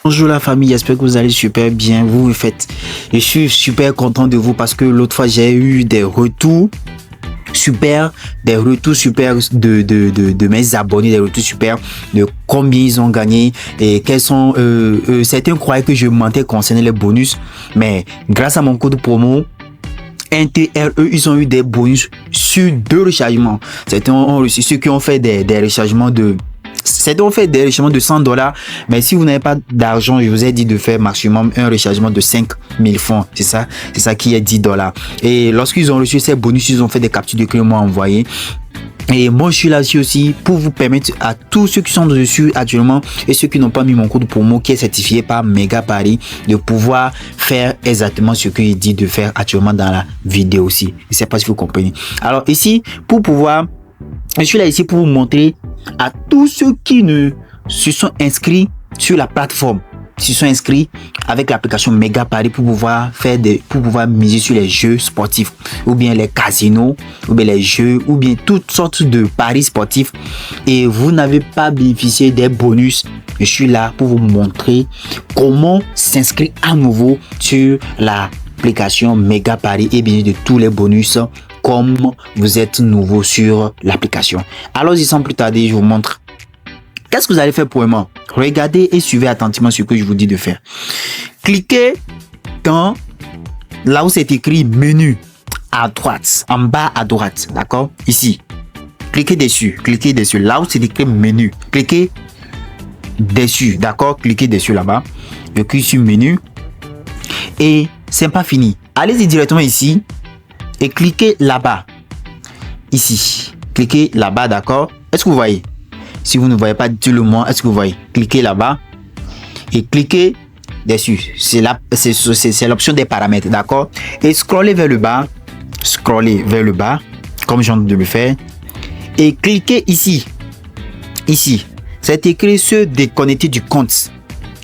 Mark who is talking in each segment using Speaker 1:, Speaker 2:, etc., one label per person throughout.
Speaker 1: Bonjour la famille, j'espère que vous allez super bien. Vous me faites. Je suis super content de vous parce que l'autre fois j'ai eu des retours super, de mes abonnés, des retours super de combien ils ont gagné et quels sont. Certains croyaient que je mentais concernant les bonus, mais grâce à mon code promo NTRE, ils ont eu des bonus sur 2 rechargements. Certains ont reçu, ceux qui ont fait des rechargements de. Certains ont fait des rechargements de $100, mais si vous n'avez pas d'argent, je vous ai dit de faire maximum un rechargement de 5000 francs. C'est ça qui est $10. Et lorsqu'ils ont reçu ces bonus, ils ont fait des captures d'écran, m'ont envoyé. Et moi, je suis là aussi pour vous permettre à tous ceux qui sont dessus actuellement et ceux qui n'ont pas mis mon code promo qui est certifié par Mega Paris de pouvoir faire exactement ce que il dit de faire actuellement dans la vidéo aussi. Je ne sais pas si vous comprenez. Alors ici, je suis là ici pour vous montrer à tous ceux qui ne se sont inscrits sur la plateforme, se sont inscrits avec l'application Mega Paris pour pouvoir miser sur les jeux sportifs ou bien les casinos ou bien les jeux ou bien toutes sortes de paris sportifs et vous n'avez pas bénéficié des bonus. Je suis là pour vous montrer comment s'inscrire à nouveau sur l'application Mega Paris et bien de tous les bonus comme vous êtes nouveau sur l'application. Alors sans plus tarder, je vous montre. Qu'est-ce que vous allez faire pour le moment? Regardez et suivez attentivement ce que je vous dis de faire. Cliquez dans là où c'est écrit menu à droite, en bas à droite, d'accord? Ici. Cliquez dessus, là où c'est écrit menu. Cliquez dessus, d'accord? Cliquez dessus là-bas. Je clique sur menu et c'est pas fini. Allez-y directement ici et cliquez là-bas. Ici. Cliquez là-bas, d'accord? Est-ce que vous voyez? Si vous ne voyez pas tout le monde, est-ce que vous voyez? Cliquez là-bas et cliquez dessus. C'est l'option des paramètres, d'accord? Et scrollez vers le bas. Comme je viens de le faire. Et cliquez ici. Ici. C'est écrit se déconnecter du compte.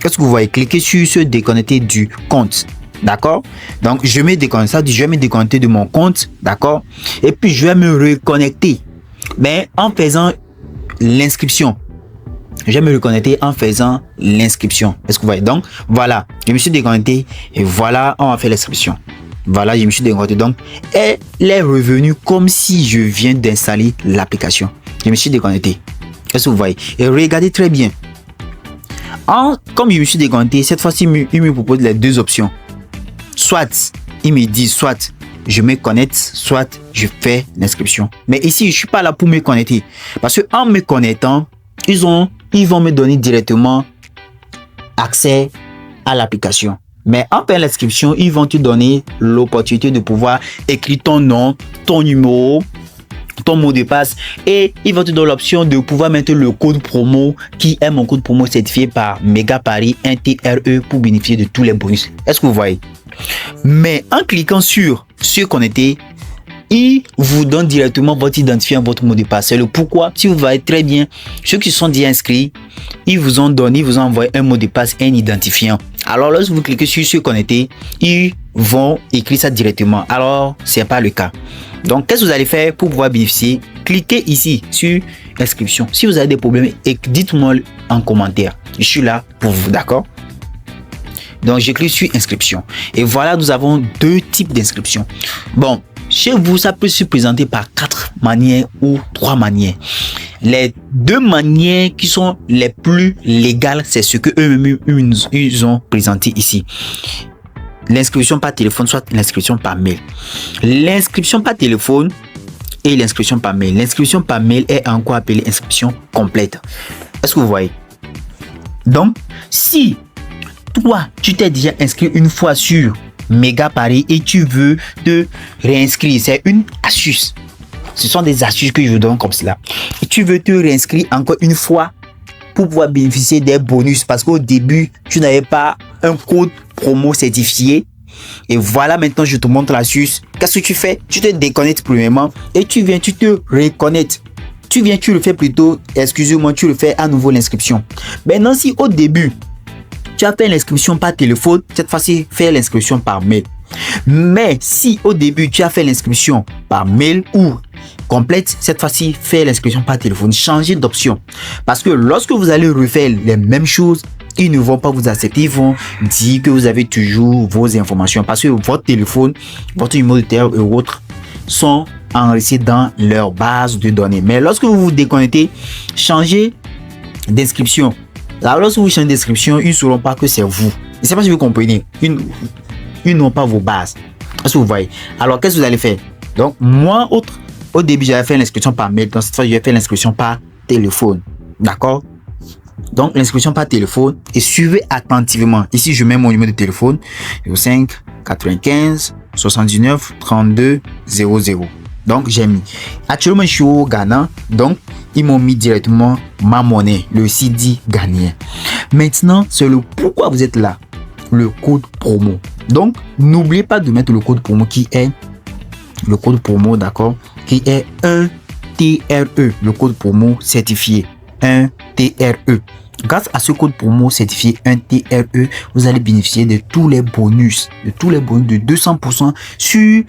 Speaker 1: Qu'est-ce que vous voyez? Cliquez sur se déconnecter du compte. D'accord? Donc, je vais me déconnecter de mon compte. D'accord? Et puis, je vais me reconnecter. Mais en faisant l'inscription. Je vais me reconnecter en faisant l'inscription. Est-ce que vous voyez? Donc, voilà. Je me suis déconnecté. Et voilà, on va faire l'inscription. Voilà, je me suis déconnecté. Donc, elle est revenue comme si je viens d'installer l'application. Je me suis déconnecté. Est-ce que vous voyez? Et regardez très bien. Comme je me suis déconnecté, cette fois-ci, il me propose les 2 options. Soit, il me dit, soit je me connecte, soit je fais l'inscription. Mais ici, je suis pas là pour me connecter. Parce que en me connectant, ils vont me donner directement accès à l'application. Mais en faisant l'inscription, ils vont te donner l'opportunité de pouvoir écrire ton nom, ton numéro, ton mot de passe et ils vont te donner l'option de pouvoir mettre le code promo qui est mon code promo certifié par Mega Paris NTRE pour bénéficier de tous les bonus. Est-ce que vous voyez? Mais en cliquant sur se connecter, il vous donne directement votre identifiant, votre mot de passe. C'est le pourquoi, si vous voyez très bien, ceux qui sont déjà inscrits, ils vous ont envoyé un mot de passe et un identifiant. Alors, lorsque vous cliquez sur se connecter, ils vont écrire ça directement. Alors, c'est pas le cas. Donc, qu'est-ce que vous allez faire pour pouvoir bénéficier? Cliquez ici sur inscription. Si vous avez des problèmes, dites-moi en commentaire. Je suis là pour vous, d'accord? Donc, je clique sur inscription. Et voilà, nous avons 2 types d'inscription. Bon, chez vous, ça peut se présenter par 4 manières ou 3 manières. Les 2 manières qui sont les plus légales, c'est ce que eux-mêmes ils ont présenté ici. L'inscription par téléphone, soit l'inscription par mail. L'inscription par téléphone et l'inscription par mail. L'inscription par mail est encore appelée inscription complète. Est-ce que vous voyez? Donc, si toi, tu t'es déjà inscrit une fois sur Mega Paris et tu veux te réinscrire, c'est une astuce. Ce sont des astuces que je vous donne comme cela. Et tu veux te réinscrire encore une fois pour pouvoir bénéficier des bonus parce qu'au début, tu n'avais pas un code promo certifié. Et voilà, maintenant, je te montre l'astuce. Qu'est-ce que tu fais? Tu te déconnectes premièrement et tu te reconnectes. Tu le fais plutôt, excusez-moi, tu le fais à nouveau l'inscription. Maintenant, si au début, tu as fait l'inscription par téléphone, cette fois-ci, fais l'inscription par mail. Mais si au début, tu as fait l'inscription par mail ou complète, cette fois-ci, fais l'inscription par téléphone. Changez d'option. Parce que lorsque vous allez refaire les mêmes choses, ils ne vont pas vous accepter. Ils vont dire que vous avez toujours vos informations parce que votre téléphone, votre numéro de téléphone et autres sont enregistrés dans leur base de données. Mais lorsque vous vous déconnectez, changez d'inscription. Là, lorsque vous changez d'inscription, ils ne sauront pas que c'est vous. Je ne sais pas si vous comprenez. Ils n'ont pas vos bases. Est-ce que vous voyez? Alors, qu'est-ce que vous allez faire? Donc, moi, au début, j'avais fait l'inscription par mail. Donc, cette fois, je vais faire l'inscription par téléphone. D'accord? Donc, l'inscription par téléphone et suivez attentivement. Ici, je mets mon numéro de téléphone 05 95 79 32 00. Donc, j'ai mis. Actuellement, je suis au Ghana. Donc, ils m'ont mis directement ma monnaie, le CD ghanéen. Maintenant, c'est le pourquoi vous êtes là. Le code promo. Donc, n'oubliez pas de mettre le code promo qui est le code promo, d'accord, qui est 1TRE, le code promo certifié 1TRE. Grâce à ce code promo certifié 1TRE, vous allez bénéficier de tous les bonus, de 200% sur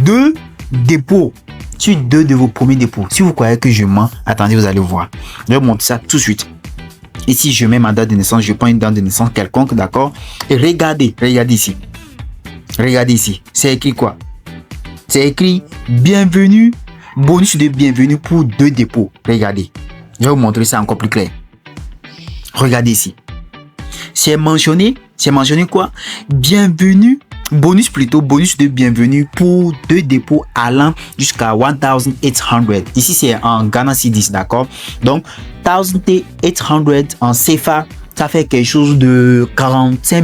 Speaker 1: 2 dépôts, sur 2 de vos premiers dépôts. Si vous croyez que je mens, attendez, vous allez voir. Je vais montrer ça tout de suite. Ici, je mets ma date de naissance, je prends une date de naissance quelconque, d'accord? Et regardez ici. Regardez ici. C'est écrit quoi? C'est écrit bienvenue, bonus de bienvenue pour 2 dépôts. Regardez. Je vais vous montrer ça encore plus clair. Regardez ici. C'est mentionné quoi? Bienvenue, bonus de bienvenue pour 2 dépôts allant jusqu'à 1800. Ici, c'est en Ghana Cedis, d'accord? Donc, 1800 en CFA, ça fait quelque chose de 45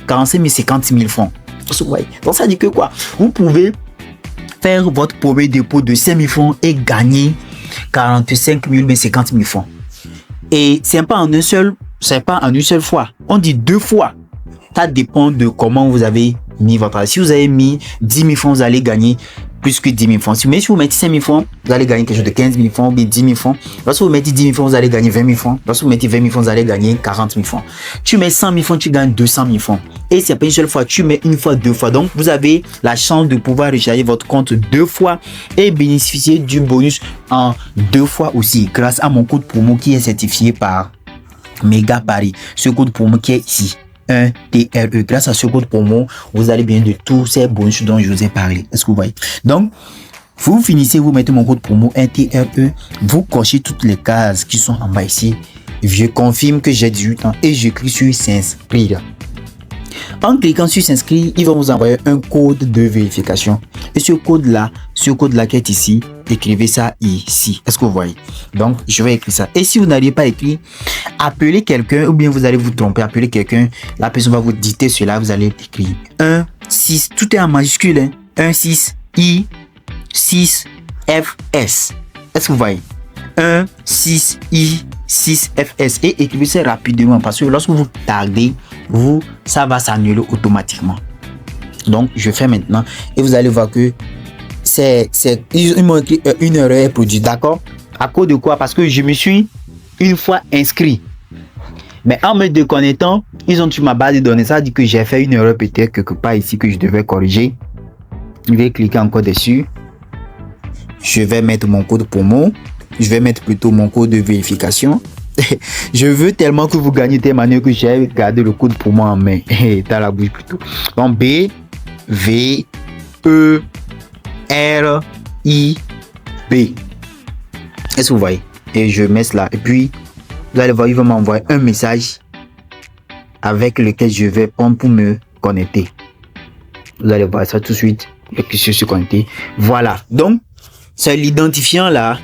Speaker 1: 000, 50 000 francs. Donc, ça dit que quoi? Vous pouvez faire votre premier dépôt de 5 000 francs et gagner 45 000, 50 000 francs. Et c'est pas en une seule fois. On dit 2 fois. Ça dépend de comment vous avez mis votre argent. Si vous avez mis 10 000 francs, vous allez gagner plus que 10 000 francs. Mais si vous mettez 5 000 francs, vous allez gagner quelque chose de 15 000 francs ou 10 000 francs. Lorsque vous mettez 10 000 francs, vous allez gagner 20 000 francs. Lorsque vous mettez 20 000 francs, vous allez gagner 40 000 francs. Tu mets 100 000 francs, tu gagnes 200 000 francs. Et c'est pas une seule fois, tu mets une fois, 2 fois. Donc, vous avez la chance de pouvoir recharger votre compte 2 fois et bénéficier du bonus en 2 fois aussi grâce à mon code promo qui est certifié par Mega Paris. Ce code promo qui est ici. 1TRE. Grâce à ce code promo, vous allez bien de tous ces bonus dont je vous ai parlé. Est-ce que vous voyez? Donc, vous finissez, vous mettez mon code promo 1TRE, vous cochez toutes les cases qui sont en bas ici. Je confirme que j'ai 18 ans et je clique sur s'inscrire. En cliquant sur s'inscrire, il va vous envoyer un code de vérification. Et ce code-là qui est ici, écrivez ça ici. Est-ce que vous voyez? Donc, je vais écrire ça. Et si vous n'arrivez pas à écrire, appelez quelqu'un ou bien vous allez vous tromper. Appelez quelqu'un. La personne va vous dicter cela. Vous allez écrire 1, 6. Tout est en majuscule. Hein? 1, 6, I, 6, F, S. Est-ce que vous voyez? 1, 6, I, 6, FS. Et écrivez ça rapidement parce que lorsque vous tardez, ça va s'annuler automatiquement. Donc, je fais maintenant et vous allez voir que ils m'ont écrit une erreur est produite, d'accord? À cause de quoi? Parce que je me suis une fois inscrit. Mais en me déconnectant, ils ont tué ma base de données. Ça dit que j'ai fait une erreur peut-être quelque part ici que je devais corriger. Je vais cliquer encore dessus. Je vais mettre mon code promo. Je vais mettre plutôt mon code de vérification. Je veux tellement que vous gagnez de telle manière que j'ai gardé le code promo en main. Dans la bouche plutôt. Donc B, V, E, R, I, B. Est-ce que vous voyez? Et je mets cela. Et puis, vous allez voir, il va m'envoyer un message avec lequel je vais prendre pour me connecter. Vous allez voir ça tout de suite. Et puis, je suis connecté. Voilà. Donc, c'est l'identifiant là,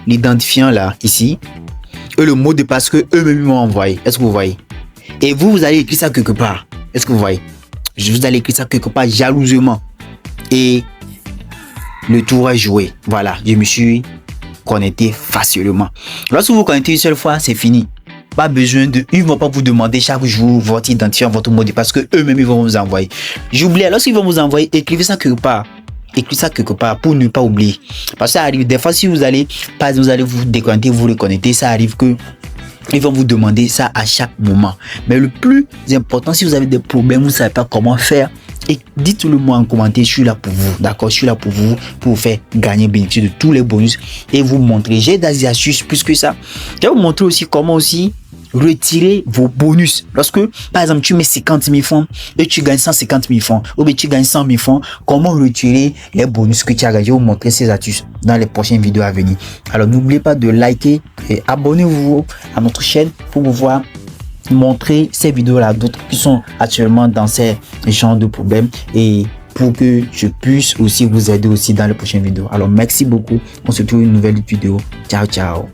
Speaker 1: ici. Et le mot de passe que eux-mêmes m'ont envoyé. Est-ce que vous voyez? Et vous allez écrire ça quelque part. Est-ce que vous voyez? Vous allez écrire ça quelque part jalousement. Et le tour est joué. Voilà, je me suis connecté facilement. Lorsque vous vous connectez une seule fois, c'est fini. Pas besoin de... Ils ne vont pas vous demander chaque jour votre identifiant, votre mot de passe que eux-mêmes ils vont vous envoyer. J'oublie. Lorsqu'ils vont vous envoyer, écrivez ça quelque part. Écrivez ça quelque part pour ne pas oublier. Parce que ça arrive. Des fois, si vous allez vous déconnecter, vous reconnecter, ça arrive que ils vont vous demander ça à chaque moment. Mais le plus important, si vous avez des problèmes, vous ne savez pas comment faire, et dites-le moi en commentaire, je suis là pour vous. D'accord, je suis là pour vous faire gagner, bénéficier de tous les bonus et vous montrer. J'ai des astuces plus que ça. Je vais vous montrer aussi comment aussi retirer vos bonus. Lorsque, par exemple, tu mets 50 000 francs et tu gagnes 150 000 francs, ou bien tu gagnes 100 000 francs, comment retirer les bonus que tu as gagnés? Je vais vous montrer ces astuces dans les prochaines vidéos à venir. Alors, n'oubliez pas de liker et abonnez-vous à notre chaîne pour pouvoir montrer ces vidéos-là, d'autres qui sont actuellement dans ces genres de problèmes et pour que je puisse aussi vous aider aussi dans les prochaines vidéos. Alors, merci beaucoup. On se retrouve une nouvelle vidéo. Ciao, ciao.